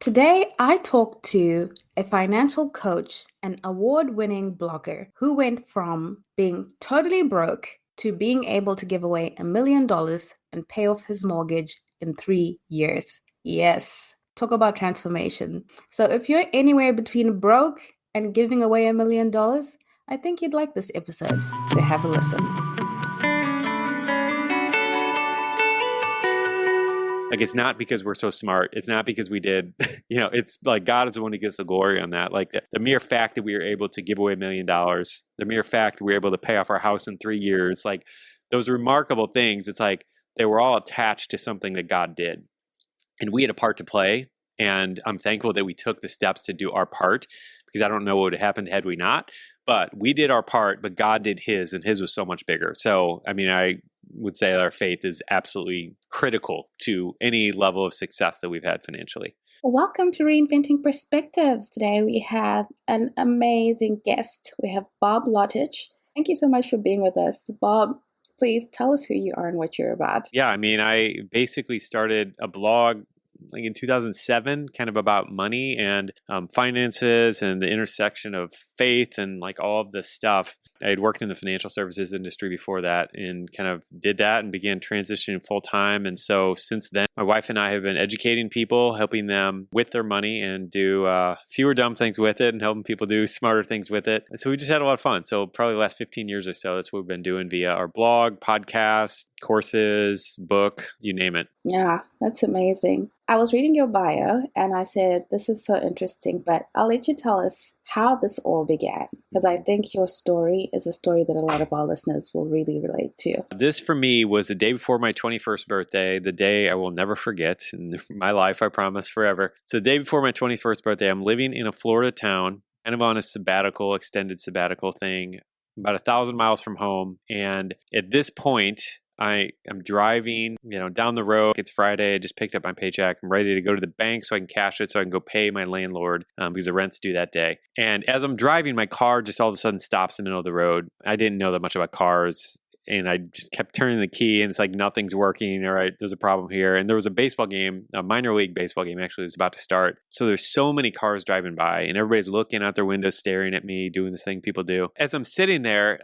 Today, I talked to a financial coach, an award-winning blogger who went from being totally broke to being able to give away $1 million and pay off his mortgage in 3 years. Yes, talk about transformation. So if you're anywhere between broke and giving away $1 million, I think you'd like this episode. So have a listen. Like, it's not because we're so smart. It's not because we did, it's like God is the one who gets the glory on that. Like the mere fact that we were able to give away $1 million, the mere fact that we were able to pay off our house in 3 years, like those remarkable things, it's like they were all attached to something that God did. And we had a part to play. And I'm thankful that we took the steps to do our part, because I don't know what would have happened had we not. But we did our part, but God did his, and his was so much bigger. So, I would say our faith is absolutely critical to any level of success that we've had financially. Welcome to Reinventing Perspectives. Today we have an amazing guest. We have Bob Lotich. Thank you so much for being with us. Bob, please tell us who you are and what you're about. Yeah, I basically started a blog like in 2007, kind of about money and finances and the intersection of faith and like all of this stuff. I had worked in the financial services industry before that and kind of did that and began transitioning full time. And so since then, my wife and I have been educating people, helping them with their money and do fewer dumb things with it and helping people do smarter things with it. And so we just had a lot of fun. So probably the last 15 years or so, that's what we've been doing via our blog, podcast, courses, book, you name it. Yeah, that's amazing. I was reading your bio and I said, this is so interesting, but I'll let you tell us how this all began, because I think your story is a story that a lot of our listeners will really relate to. This for me was the day before my 21st birthday, the day I will never forget in my life, I promise, forever. So the day before my 21st birthday, I'm living in a Florida town, kind of on a sabbatical, extended sabbatical thing, about 1,000 miles from home. And at this point, I am driving, down the road. It's Friday. I just picked up my paycheck. I'm ready to go to the bank so I can cash it so I can go pay my landlord because the rent's due that day. And as I'm driving, my car just all of a sudden stops in the middle of the road. I didn't know that much about cars. And I just kept turning the key and it's like nothing's working. All right, there's a problem here. And there was a baseball game, a minor league baseball game actually was about to start. So there's so many cars driving by and everybody's looking out their windows, staring at me, doing the thing people do. As I'm sitting there,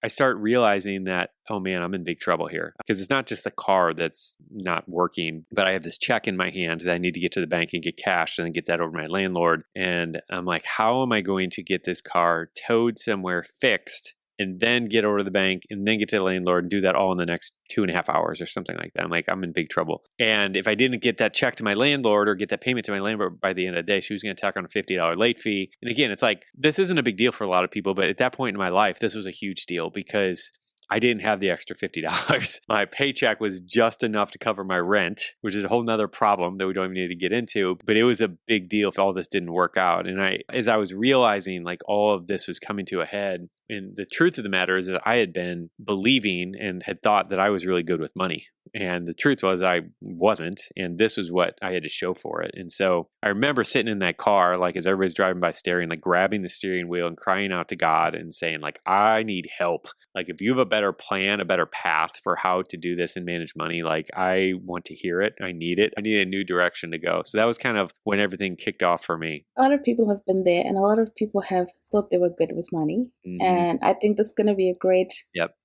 I start realizing that, oh man, I'm in big trouble here. Because it's not just the car that's not working, but I have this check in my hand that I need to get to the bank and get cash and then get that over to my landlord. And I'm like, how am I going to get this car towed somewhere, fixed, and then get over to the bank and then get to the landlord and do that all in the next 2.5 hours or something like that? I'm like, I'm in big trouble. And if I didn't get that check to my landlord or get that payment to my landlord by the end of the day, she was going to tack on a $50 late fee. And again, it's like, this isn't a big deal for a lot of people, but at that point in my life, this was a huge deal because I didn't have the extra $50. My paycheck was just enough to cover my rent, which is a whole nother problem that we don't even need to get into. But it was a big deal if all this didn't work out. And as I was realizing like all of this was coming to a head, and the truth of the matter is that I had been believing and had thought that I was really good with money. And the truth was I wasn't. And this was what I had to show for it. And so I remember sitting in that car, like as everybody's driving by staring, like grabbing the steering wheel and crying out to God and saying like, I need help. Like if you have a better plan, a better path for how to do this and manage money, like I want to hear it. I need it. I need a new direction to go. So that was kind of when everything kicked off for me. A lot of people have been there and a lot of people have thought they were good with money. Mm-hmm. And I think this is going to be a great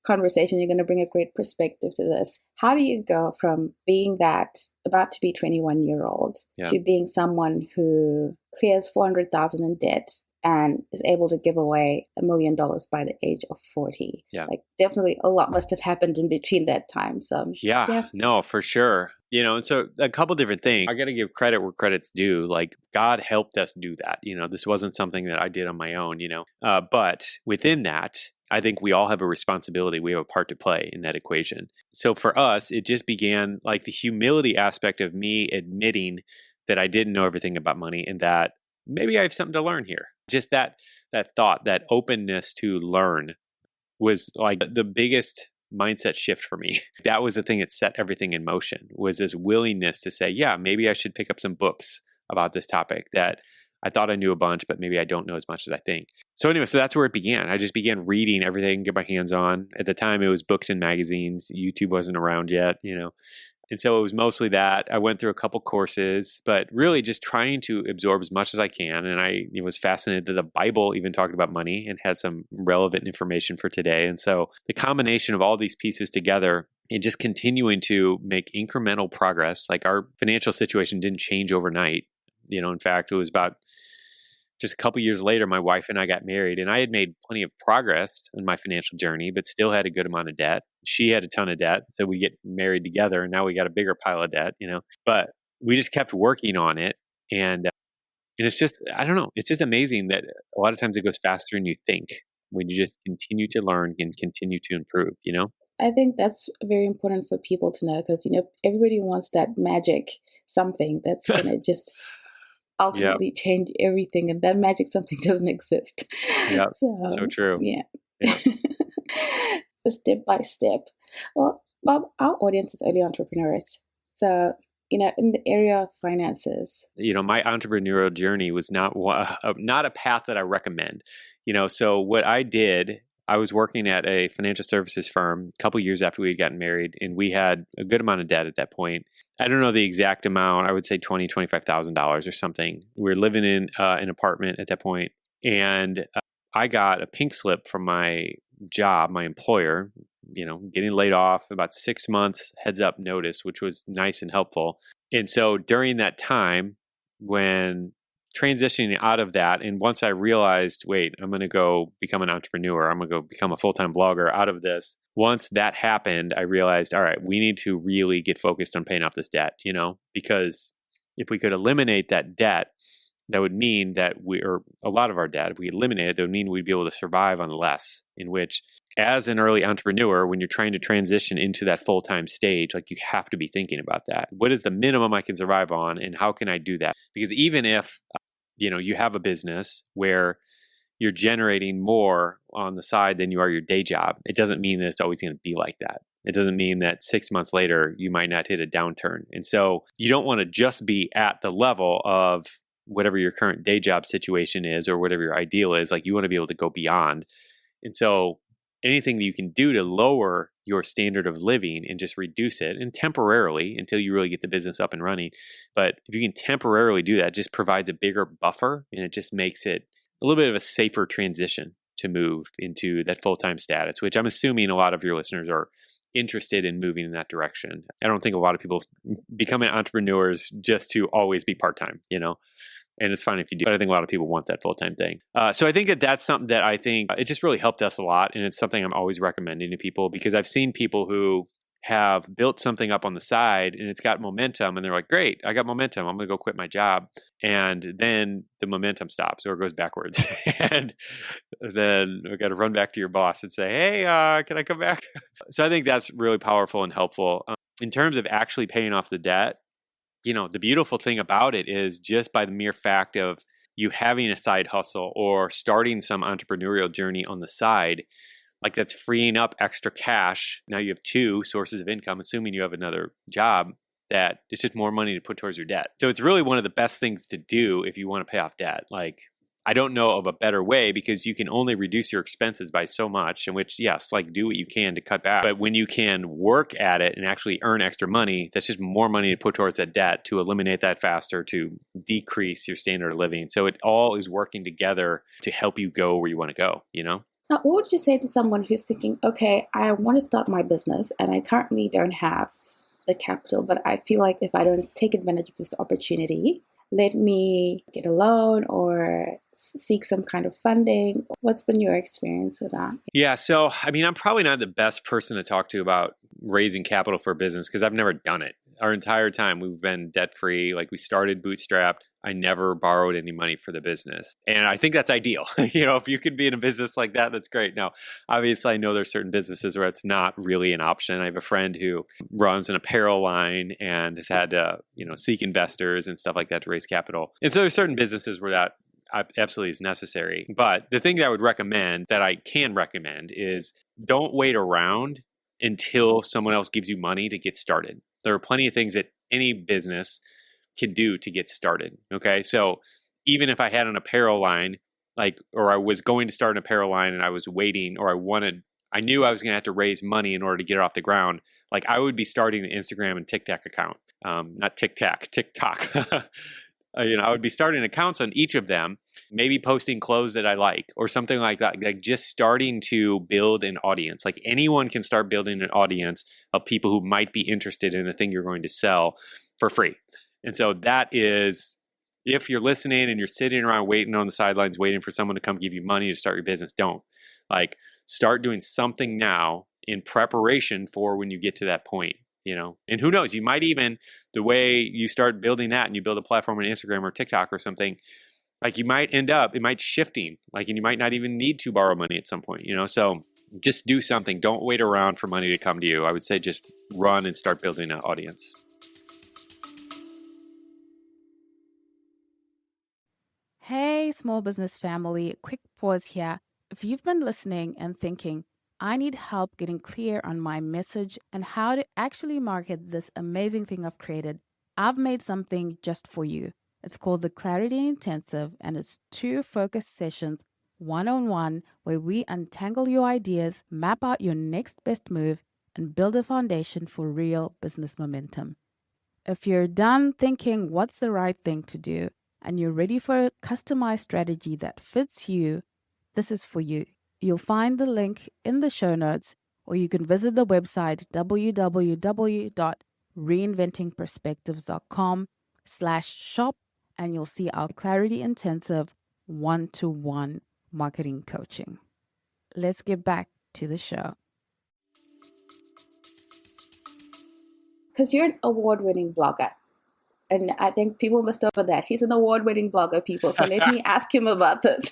conversation. You're going to bring a great perspective to this. How do you go from being that about to be 21-year-old to being someone who clears 400,000 in debt and is able to give away $1 million by the age of 40? Like definitely a lot must have happened in between that time. So no, for sure. And so a couple different things. I got to give credit where credit's due. Like God helped us do that. This wasn't something that I did on my own, but within that, I think we all have a responsibility. We have a part to play in that equation. So for us, it just began like the humility aspect of me admitting that I didn't know everything about money and that maybe I have something to learn here. Just that thought, that openness to learn was like the biggest mindset shift for me. That was the thing that set everything in motion, was this willingness to say, yeah, maybe I should pick up some books about this topic that I thought I knew a bunch, but maybe I don't know as much as I think. So anyway, so that's where it began. I just began reading everything I could get my hands on. At the time, it was books and magazines. YouTube wasn't around yet, And so it was mostly that. I went through a couple courses, but really just trying to absorb as much as I can. And I was fascinated that the Bible even talked about money and had some relevant information for today. And so the combination of all these pieces together and just continuing to make incremental progress, like our financial situation didn't change overnight. In fact, it was about just a couple years later, my wife and I got married, and I had made plenty of progress in my financial journey, but still had a good amount of debt. She had a ton of debt. So we get married together, and now we got a bigger pile of debt. But we just kept working on it. And it's just, I don't know, it's just amazing that a lot of times it goes faster than you think when you just continue to learn and continue to improve. I think that's very important for people to know because, everybody wants that magic something that's going to just ultimately change everything, and that magic something doesn't exist. Yeah, so true. Yeah. Yeah. Step by step. Well, Bob, our audience is early entrepreneurs. So, in the area of finances. My entrepreneurial journey was not a path that I recommend. So what I did, I was working at a financial services firm a couple years after we had gotten married, and we had a good amount of debt at that point. I don't know the exact amount. I would say $25,000 or something. We were living in an apartment at that point, and I got a pink slip from my job, my employer. Getting laid off, about 6 months heads up notice, which was nice and helpful. And so during that time, when transitioning out of that, and once I realized, wait, I'm going to go become an entrepreneur, I'm going to go become a full-time blogger out of this. Once that happened, I realized, all right, we need to really get focused on paying off this debt, because if we could eliminate that debt, that would mean that a lot of our debt, if we eliminate it, that would mean we'd be able to survive on less, in which as an early entrepreneur, when you're trying to transition into that full-time stage, like you have to be thinking about that. What is the minimum I can survive on, and how can I do that? Because even if, you have a business where you're generating more on the side than you are your day job, it doesn't mean that it's always going to be like that. It doesn't mean that 6 months later, you might not hit a downturn. And so you don't want to just be at the level of whatever your current day job situation is or whatever your ideal is. Like, you want to be able to go beyond. And so anything that you can do to lower your standard of living and just reduce it, and temporarily until you really get the business up and running. But if you can temporarily do that, it just provides a bigger buffer, and it just makes it a little bit of a safer transition to move into that full-time status, which I'm assuming a lot of your listeners are interested in moving in that direction. I don't think a lot of people become entrepreneurs just to always be part-time, and it's fine if you do, but I think a lot of people want that full-time thing. So I think that that's something that I think it just really helped us a lot. And it's something I'm always recommending to people, because I've seen people who have built something up on the side and it's got momentum, and they're like, great, I got momentum, I'm going to go quit my job. And then the momentum stops or goes backwards. And then we got to run back to your boss and say, hey, can I come back? So I think that's really powerful and helpful. In terms of actually paying off the debt, the beautiful thing about it is just by the mere fact of you having a side hustle or starting some entrepreneurial journey on the side, like that's freeing up extra cash. Now you have two sources of income, assuming you have another job, that it's just more money to put towards your debt. So it's really one of the best things to do if you want to pay off debt. Like, I don't know of a better way, because you can only reduce your expenses by so much, in which, yes, like do what you can to cut back. But when you can work at it and actually earn extra money, that's just more money to put towards that debt, to eliminate that faster, to decrease your standard of living. So it all is working together to help you go where you want to go, Now, what would you say to someone who's thinking, okay, I want to start my business and I currently don't have the capital, but I feel like if I don't take advantage of this opportunity, let me get a loan or seek some kind of funding. What's been your experience with that? Yeah. So, I'm probably not the best person to talk to about raising capital for a business, because I've never done it. Our entire time we've been debt-free. Like, we started bootstrapped. I never borrowed any money for the business. And I think that's ideal. If you could be in a business like that, that's great. Now, obviously, I know there's certain businesses where it's not really an option. I have a friend who runs an apparel line and has had to, seek investors and stuff like that to raise capital. And so there's certain businesses where that absolutely is necessary. But the thing that I would recommend, that I can recommend, is don't wait around until someone else gives you money to get started. There are plenty of things that any business can do to get started. Okay. So even if I had an apparel line, or I was going to start an apparel line and I was waiting, or I wanted I knew I was going to have to raise money in order to get it off the ground. Like I would be starting an Instagram and TikTok account, not TikTok. I would be starting accounts on each of them, maybe posting clothes that I like or something like that. Like just starting to build an audience. Like anyone can start building an audience of people who might be interested in the thing you're going to sell for free. And so that is, if you're listening and you're sitting around waiting on the sidelines, waiting for someone to come give you money to start your business, don't. Like start doing something now in preparation for when you get to that point. And who knows, you might even, the way you start building that and you build a platform on Instagram or TikTok or something, like you might end up, it might shifting, like, and you might not even need to borrow money at some point, so just do something. Don't wait around for money to come to you. I would say just run and start building an audience. Hey, small business family, quick pause here. If you've been listening and thinking, I need help getting clear on my message and how to actually market this amazing thing I've created, I've made something just for you. It's called the Clarity Intensive, and it's 2 focused sessions, one-on-one, where we untangle your ideas, map out your next best move, and build a foundation for real business momentum. If you're done thinking what's the right thing to do, and you're ready for a customized strategy that fits you, this is for you. You'll find the link in the show notes, or you can visit the website www.reinventingperspectives.com/shop, and you'll see our Clarity Intensive 1-to-1 marketing coaching. Let's get back to the show. Because you're an award-winning blogger. And I think people must know that. He's an award-winning blogger, people. So let me ask him about this.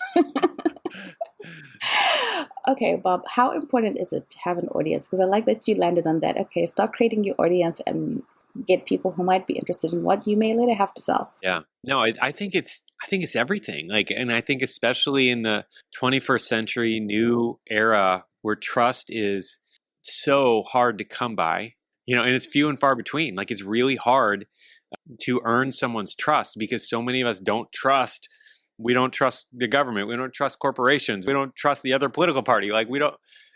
Okay, Bob, how important is it to have an audience? Because I like that you landed on that. Okay, start creating your audience and get people who might be interested in what you may later have to sell. Yeah. No, I think it's everything. Like, and I think especially in the 21st century new era where trust is so hard to come by, and it's few and far between. Like it's really hard to earn someone's trust because so many of us don't trust. We don't trust the government. We don't trust corporations. We don't trust the other political party. Like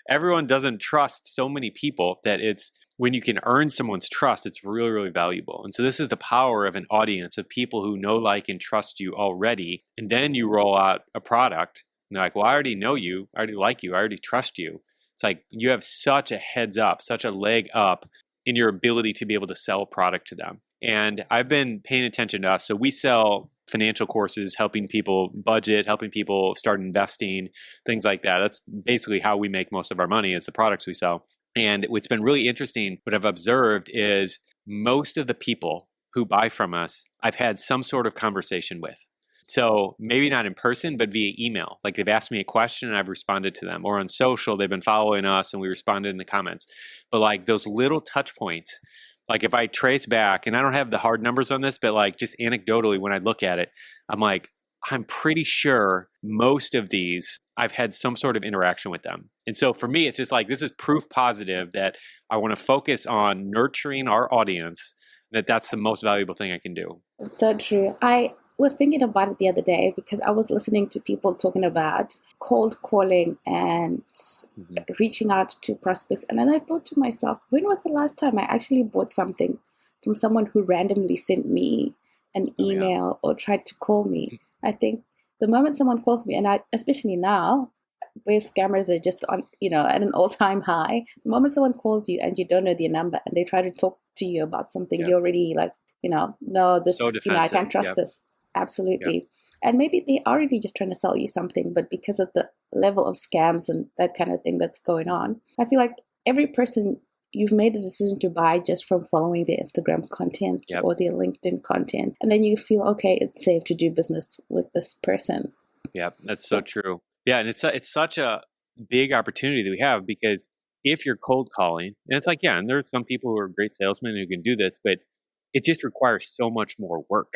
everyone doesn't trust so many people that it's, when you can earn someone's trust, it's really, really valuable. And so this is the power of an audience of people who know, like, and trust you already. And then you roll out a product and they're like, well, I already know you. I already like you. I already trust you. It's like you have such a heads up, such a leg up in your ability to be able to sell a product to them. And I've been paying attention to us. So we sell financial courses, helping people budget, helping people start investing, things like that. That's basically how we make most of our money, is the products we sell. And what's been really interesting, what I've observed is most of the people who buy from us, I've had some sort of conversation with. So maybe not in person, but via email. Like they've asked me a question and I've responded to them. Or on social, they've been following us and we responded in the comments. But like those little touch points, like if I trace back, and I don't have the hard numbers on this, but like just anecdotally when I look at it, I'm like, I'm pretty sure most of these, I've had some sort of interaction with them. And so for me, it's just like, this is proof positive that I want to focus on nurturing our audience, that's the most valuable thing I can do. So true. I was thinking about it the other day because I was listening to people talking about cold calling and reaching out to prospects. And then I thought to myself, when was the last time I actually bought something from someone who randomly sent me an email or tried to call me? I think the moment someone calls me, and especially now, where scammers are just on, at an all-time high, the moment someone calls you and you don't know their number and they try to talk to you about something, you're already like, no, this, so I can't trust this. Absolutely. Yep. And maybe they're already just trying to sell you something, but because of the level of scams and that kind of thing that's going on, I feel like every person, you've made a decision to buy just from following their Instagram content or their LinkedIn content. And then you feel, okay, it's safe to do business with this person. Yeah, that's so true. Yeah, and it's such a big opportunity that we have, because if you're cold calling, and it's like, and there's some people who are great salesmen who can do this, but it just requires so much more work.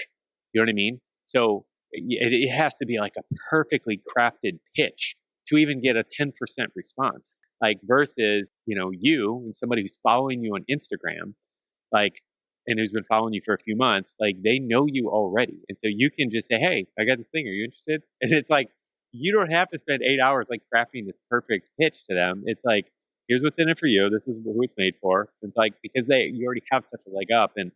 You know what I mean? So it has to be like a perfectly crafted pitch to even get a 10% response. Like versus, you and somebody who's following you on Instagram, like, and who's been following you for a few months, like they know you already. And so you can just say, hey, I got this thing. Are you interested? And it's like, you don't have to spend 8 hours like crafting this perfect pitch to them. It's like, here's what's in it for you. This is who it's made for. It's like, because you already have such a leg up. And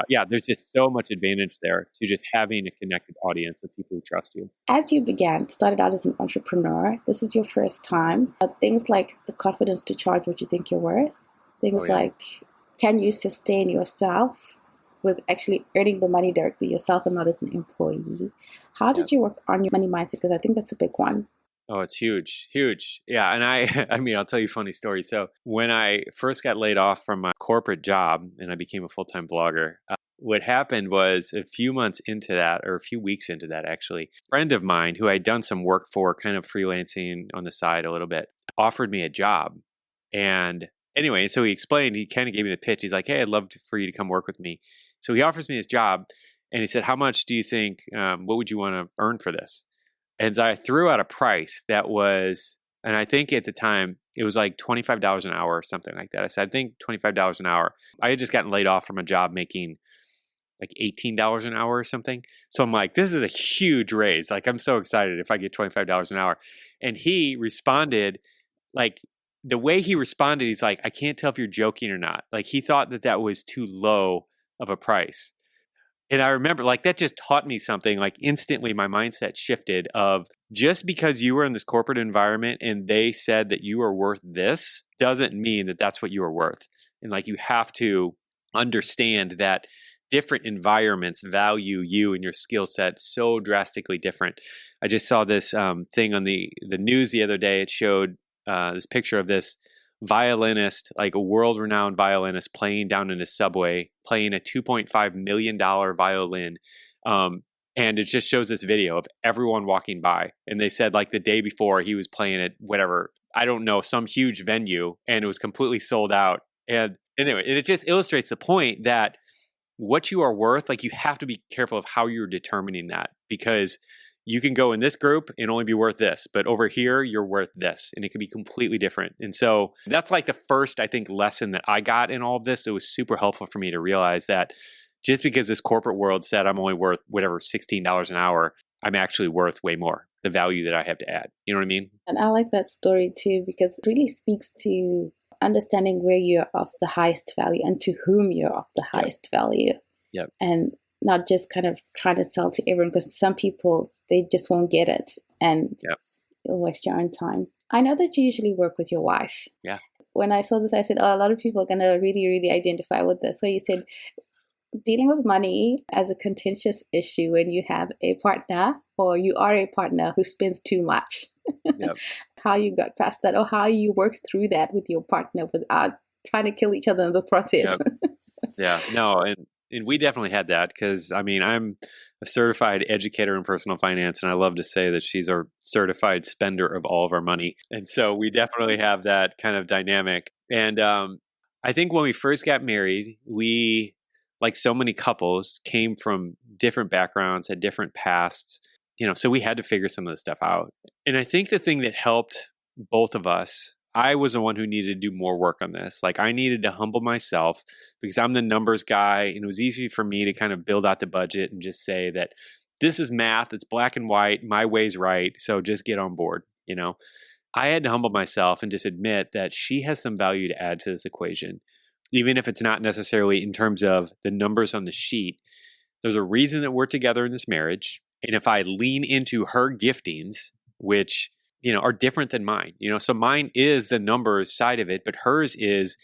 yeah, there's just so much advantage there to just having a connected audience of people who trust you. As you started out as an entrepreneur, this is your first time. Things like the confidence to charge what you think you're worth. Things like, can you sustain yourself with actually earning the money directly yourself and not as an employee? How did you work on your money mindset? Because I think that's a big one. Oh, it's huge, huge. Yeah. And I mean, I'll tell you a funny story. So when I first got laid off from my corporate job and I became a full-time blogger, what happened was a few months into that, or a few weeks into that, actually, a friend of mine who I'd done some work for, kind of freelancing on the side a little bit, offered me a job. And anyway, so he kind of gave me the pitch. He's like, hey, I'd love for you to come work with me. So he offers me his job and he said, how much do you think, what would you want to earn for this? And so I threw out a price that was, and I think at the time it was like $25 an hour or something like that. I said, I think $25 an hour. I had just gotten laid off from a job making like $18 an hour or something. So I'm like, this is a huge raise. Like, I'm so excited if I get $25 an hour. And he responded, like, the way he responded, he's like, I can't tell if you're joking or not. Like, he thought that was too low of a price. And I remember, like, that just taught me something. Like, instantly my mindset shifted of, just because you were in this corporate environment and they said that you are worth this doesn't mean that that's what you are worth. And like, you have to understand that different environments value you and your skill set so drastically different. I just saw this thing on the news the other day. It showed this picture of this violinist, like a world-renowned violinist, playing down in a subway, playing a $2.5 million violin. And it just shows this video of everyone walking by. And they said, like, the day before he was playing at whatever, I don't know, some huge venue, and it was completely sold out. And anyway, it just illustrates the point that what you are worth, like, you have to be careful of how you're determining that, because you can go in this group and only be worth this, but over here, you're worth this, and it could be completely different. And so that's like the first, I think, lesson that I got in all of this. It was super helpful for me to realize that just because this corporate world said I'm only worth whatever, $16 an hour, I'm actually worth way more, the value that I have to add. You know what I mean? And I like that story too, because it really speaks to understanding where you're of the highest value and to whom you're of the highest value. Yep. And not just kind of trying to sell to everyone, because some people, they just won't get it, and you'll waste your own time. I know that you usually work with your wife. Yeah. When I saw this, I said, oh, a lot of people are going to really, really identify with this. So you said, dealing with money as a contentious issue when you have a partner, or you are a partner who spends too much. Yep. How you got past that, or how you worked through that with your partner without trying to kill each other in the process. Yep. Yeah, no, and we definitely had that, because I mean, I'm a certified educator in personal finance, and I love to say that she's our certified spender of all of our money. And so we definitely have that kind of dynamic. And I think when we first got married, we, like so many couples, came from different backgrounds, had different pasts, so we had to figure some of this stuff out. And I think the thing that helped both of us, I was the one who needed to do more work on this. Like, I needed to humble myself, because I'm the numbers guy, and it was easy for me to kind of build out the budget and just say that this is math, it's black and white, my way's right, so just get on board. I had to humble myself and just admit that she has some value to add to this equation, even if it's not necessarily in terms of the numbers on the sheet. There's a reason that we're together in this marriage. And if I lean into her giftings, which are different than mine, so mine is the numbers side of it, but hers is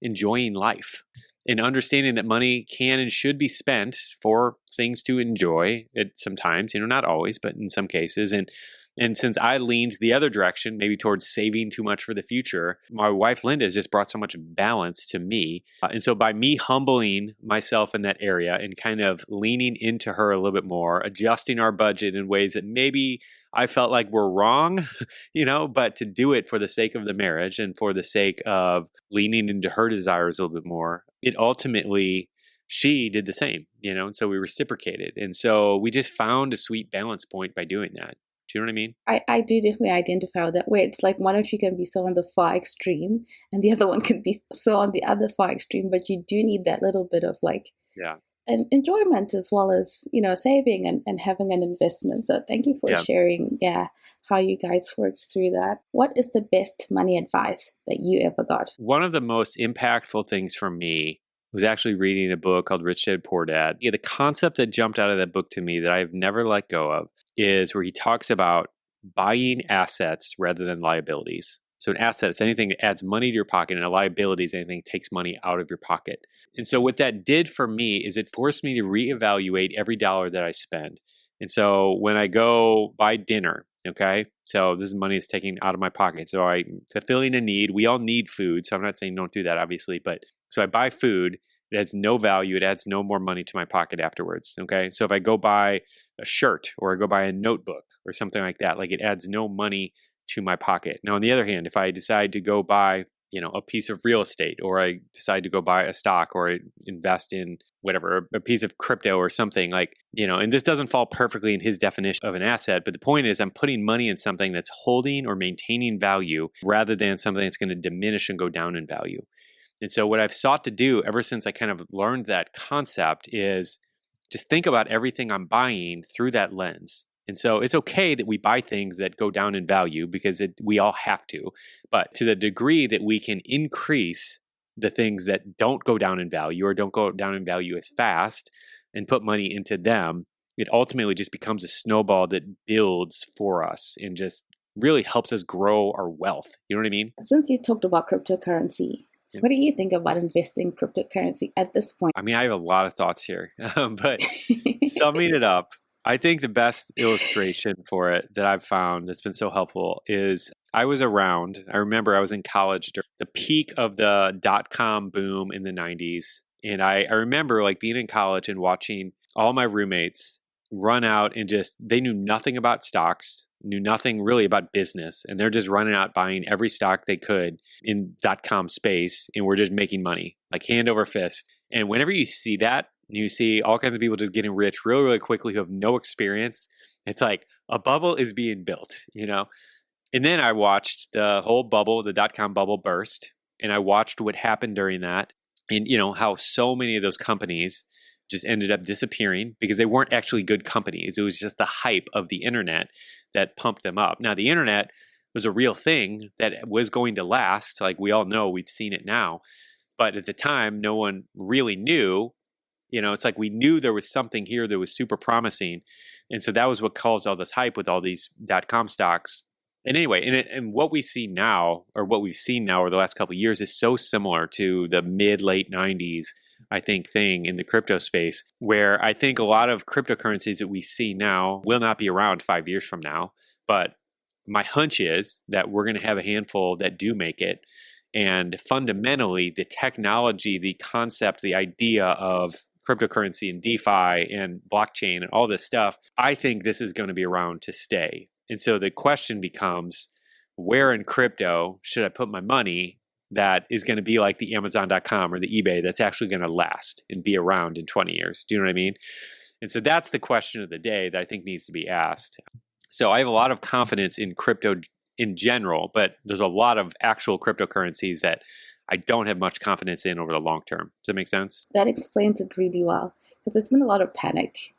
enjoying life and understanding that money can and should be spent for things to enjoy it sometimes, not always, but in some cases. And since I leaned the other direction, maybe towards saving too much for the future, my wife, Linda, has just brought so much balance to me. And so by me humbling myself in that area and kind of leaning into her a little bit more, adjusting our budget in ways that maybe I felt like were wrong, but to do it for the sake of the marriage and for the sake of leaning into her desires a little bit more, it ultimately, she did the same, and so we reciprocated. And so we just found a sweet balance point by doing that. Do you know what I mean? I do definitely identify with that, where it's like one of you can be so on the far extreme and the other one can be so on the other far extreme, but you do need that little bit of like an enjoyment as well as, saving and having an investment. So thank you for Yeah. sharing, how you guys worked through that. What is the best money advice that you ever got? One of the most impactful things for me was actually reading a book called Rich Dad Poor Dad. Yeah, the concept that jumped out of that book to me that I've never let go of is where he talks about buying assets rather than liabilities. So an asset is anything that adds money to your pocket, and a liability is anything that takes money out of your pocket. And so what that did for me is it forced me to reevaluate every dollar that I spend. And so when I go buy dinner, okay, so this is money that's taken out of my pocket. So I'm fulfilling a need. We all need food. So I'm not saying don't do that, obviously. But so I buy food. It has no value. It adds no more money to my pocket afterwards. Okay. So if I go buy a shirt or I go buy a notebook or something like that, like it adds no money to my pocket. Now, on the other hand, if I decide to go buy, a piece of real estate, or I decide to go buy a stock, or I invest in whatever, a piece of crypto or something like, and this doesn't fall perfectly in his definition of an asset, but the point is I'm putting money in something that's holding or maintaining value rather than something that's going to diminish and go down in value. And so what I've sought to do ever since I kind of learned that concept is just think about everything I'm buying through that lens. And so it's okay that we buy things that go down in value because we all have to. But to the degree that we can increase the things that don't go down in value or don't go down in value as fast and put money into them, it ultimately just becomes a snowball that builds for us and just really helps us grow our wealth. You know what I mean? Since you talked about cryptocurrency, what do you think about investing in cryptocurrency at this point? I mean, I have a lot of thoughts here, but summing it up, I think the best illustration for it that I've found that's been so helpful is I remember I was in college during the peak of the dot-com boom in the 90s. And I remember like being in college and watching all my roommates run out and they knew nothing about stocks, knew nothing really about business. And they're just running out buying every stock they could in dot-com space. And we're just making money like hand over fist. And whenever you see that, you see all kinds of people just getting rich really, really quickly who have no experience. It's like a bubble is being built, And then I watched the whole bubble, the dot-com bubble burst. And I watched what happened during that. And, how so many of those companies just ended up disappearing because they weren't actually good companies. It was just the hype of the internet that pumped them up. Now, the internet was a real thing that was going to last. Like we all know, we've seen it now. But at the time, no one really knew. It's like we knew there was something here that was super promising. And so that was what caused all this hype with all these dot-com stocks. And anyway, and what we see now, or what we've seen now over the last couple of years is so similar to the mid-late 90s, I think, thing in the crypto space, where I think a lot of cryptocurrencies that we see now will not be around 5 years from now. But my hunch is that we're going to have a handful that do make it. And fundamentally, the technology, the concept, the idea of cryptocurrency and DeFi and blockchain and all this stuff, I think this is going to be around to stay. And so the question becomes, where in crypto should I put my money that is going to be like the Amazon.com or the eBay that's actually going to last and be around in 20 years? Do you know what I mean? And so that's the question of the day that I think needs to be asked. So I have a lot of confidence in crypto in general, but there's a lot of actual cryptocurrencies that I don't have much confidence in over the long term. Does that make sense? That explains it really well. Because there's been a lot of panic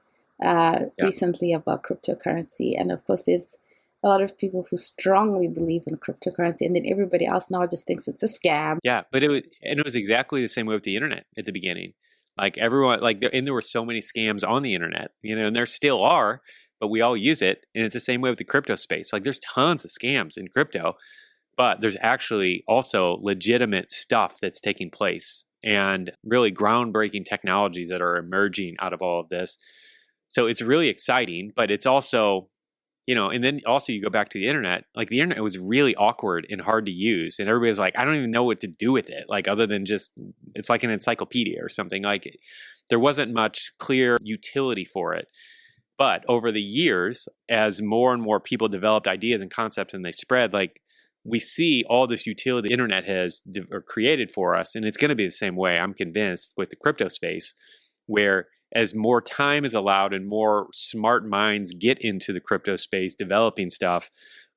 recently about cryptocurrency. And of course, there's a lot of people who strongly believe in cryptocurrency. And then everybody else now just thinks it's a scam. Yeah, but it was exactly the same way with the internet at the beginning. Like everyone, there were so many scams on the internet, and there still are, but we all use it. And it's the same way with the crypto space. Like there's tons of scams in crypto. But there's actually also legitimate stuff that's taking place and really groundbreaking technologies that are emerging out of all of this. So it's really exciting, but it's also, and then also you go back to the internet, like the internet was really awkward and hard to use. And everybody's like, I don't even know what to do with it. Like other than just, it's like an encyclopedia or something. Like there wasn't much clear utility for it. But over the years, as more and more people developed ideas and concepts and they spread, like, we see all this utility the internet has created for us. And it's going to be the same way, I'm convinced, with the crypto space, where as more time is allowed and more smart minds get into the crypto space developing stuff,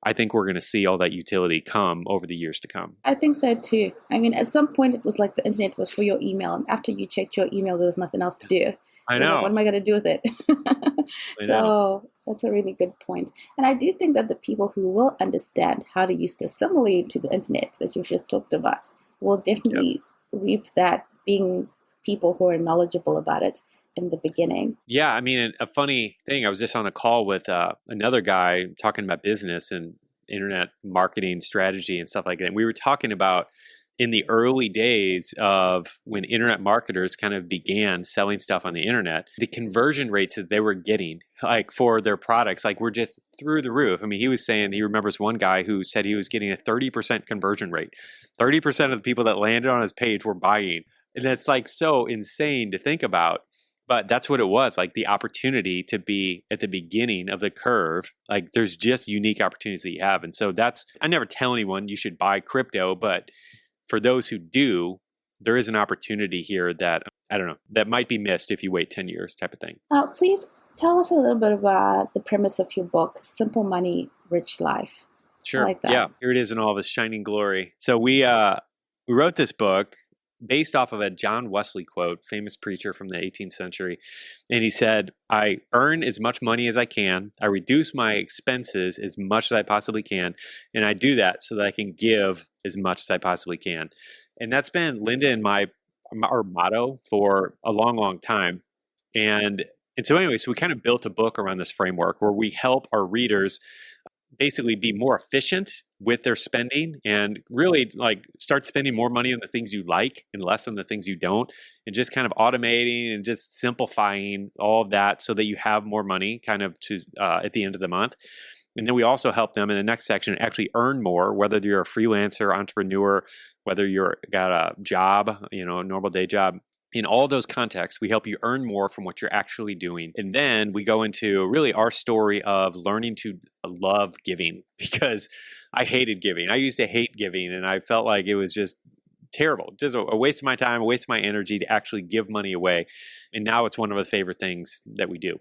I think we're going to see all that utility come over the years to come. I think so too. I mean, at some point it was like the internet was for your email. And after you checked your email, there was nothing else to do. I You're like, what know. am I going to do with it? I know. So that's a really good point. And I do think that the people who will understand how to use this similarly to the internet that you've just talked about will Yep. definitely reap that, being people who are knowledgeable about it in the beginning. Yeah, I mean, a funny thing, I was just on a call with another guy talking about business and internet marketing strategy and stuff like that. And we were talking about in the early days of when internet marketers kind of began selling stuff on the internet, the conversion rates that they were getting, like for their products, like were just through the roof. I mean, he was saying he remembers one guy who said he was getting a 30% conversion rate. 30% of the people that landed on his page were buying. And that's like so insane to think about. But that's what it was, like the opportunity to be at the beginning of the curve. Like there's just unique opportunities that you have. And so I never tell anyone you should buy crypto, but for those who do, there is an opportunity here that, I don't know, that might be missed if you wait 10 years type of thing. Please tell us a little bit about the premise of your book, Simple Money, Rich Life. I Sure. like that. Yeah. Here it is in all of its shining glory. So we wrote this book based off of a John Wesley quote, famous preacher from the 18th century. And he said, I earn as much money as I can. I reduce my expenses as much as I possibly can. And I do that so that I can give as much as I possibly can. And that's been Linda and our motto for a long, long time. And so anyway, so we kind of built a book around this framework where we help our readers basically be more efficient with their spending and really like start spending more money on the things you like and less on the things you don't, and just kind of automating and just simplifying all of that so that you have more money kind of to at the end of the month. And then we also help them in the next section actually earn more, whether you're a freelancer, entrepreneur, whether you're got a job, a normal day job. In all those contexts, we help you earn more from what you're actually doing. And then we go into really our story of learning to love giving, because I hated giving. I used to hate giving, and I felt like it was just terrible, just a waste of my time, a waste of my energy to actually give money away. And now it's one of the favorite things that we do.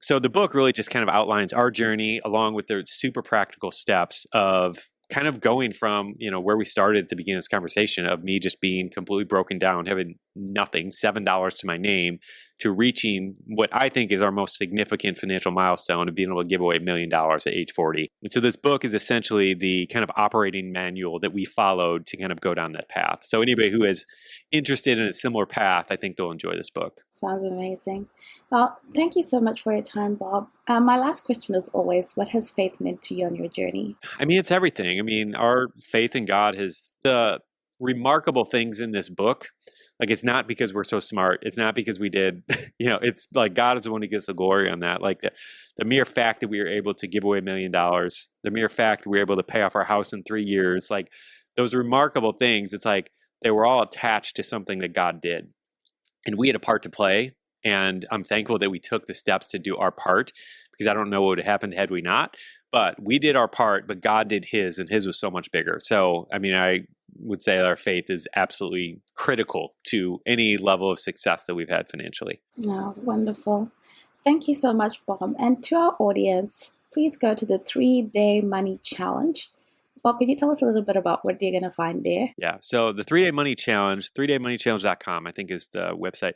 So the book really just kind of outlines our journey along with the super practical steps of kind of going from, where we started at the beginning of this conversation of me just being completely broken down, having nothing, $7 to my name, to reaching what I think is our most significant financial milestone of being able to give away $1 million at age 40. And so this book is essentially the kind of operating manual that we followed to kind of go down that path. So anybody who is interested in a similar path, I think they'll enjoy this book. Sounds amazing. Well, thank you so much for your time, Bob. My last question is always, what has faith meant to you on your journey? I mean, it's everything. I mean, our faith in God has the remarkable things in this book. Like, it's not because we're so smart. It's not because we did, it's like God is the one who gets the glory on that. Like the mere fact that we were able to give away $1 million, the mere fact that we were able to pay off our house in 3 years, like those remarkable things, it's like they were all attached to something that God did. And we had a part to play. And I'm thankful that we took the steps to do our part, because I don't know what would have happened had we not. But we did our part, but God did his, and his was so much bigger. So, I mean, I would say our faith is absolutely critical to any level of success that we've had financially. Oh, wonderful. Thank you so much, Bob. And to our audience, please go to the 3-Day Money Challenge. Bob, could you tell us a little bit about what they're going to find there? Yeah. So the 3-Day Money Challenge, 3daymoneychallenge.com, I think is the website.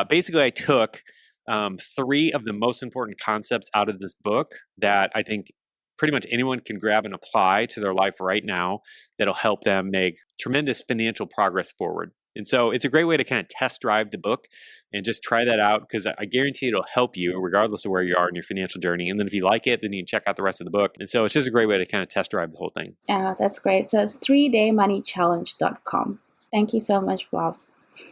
Basically, I took 3 of the most important concepts out of this book that I think pretty much anyone can grab and apply to their life right now that'll help them make tremendous financial progress forward. And so it's a great way to kind of test drive the book and just try that out, because I guarantee it'll help you regardless of where you are in your financial journey. And then if you like it, then you can check out the rest of the book. And so it's just a great way to kind of test drive the whole thing. Yeah, that's great. So it's 3daymoneychallenge.com. Thank you so much, Bob.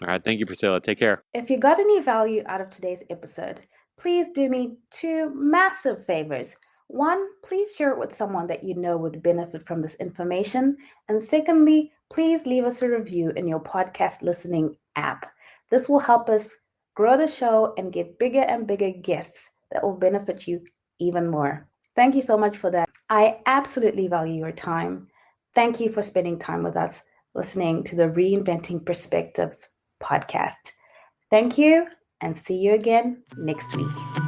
All right. Thank you, Priscilla. Take care. If you got any value out of today's episode, please do me 2 massive favors. 1, please share it with someone that you know would benefit from this information. And secondly, please leave us a review in your podcast listening app. This will help us grow the show and get bigger and bigger guests that will benefit you even more. Thank you so much for that. I absolutely value your time. Thank you for spending time with us listening to the Reinventing Perspectives podcast. Thank you, and see you again next week.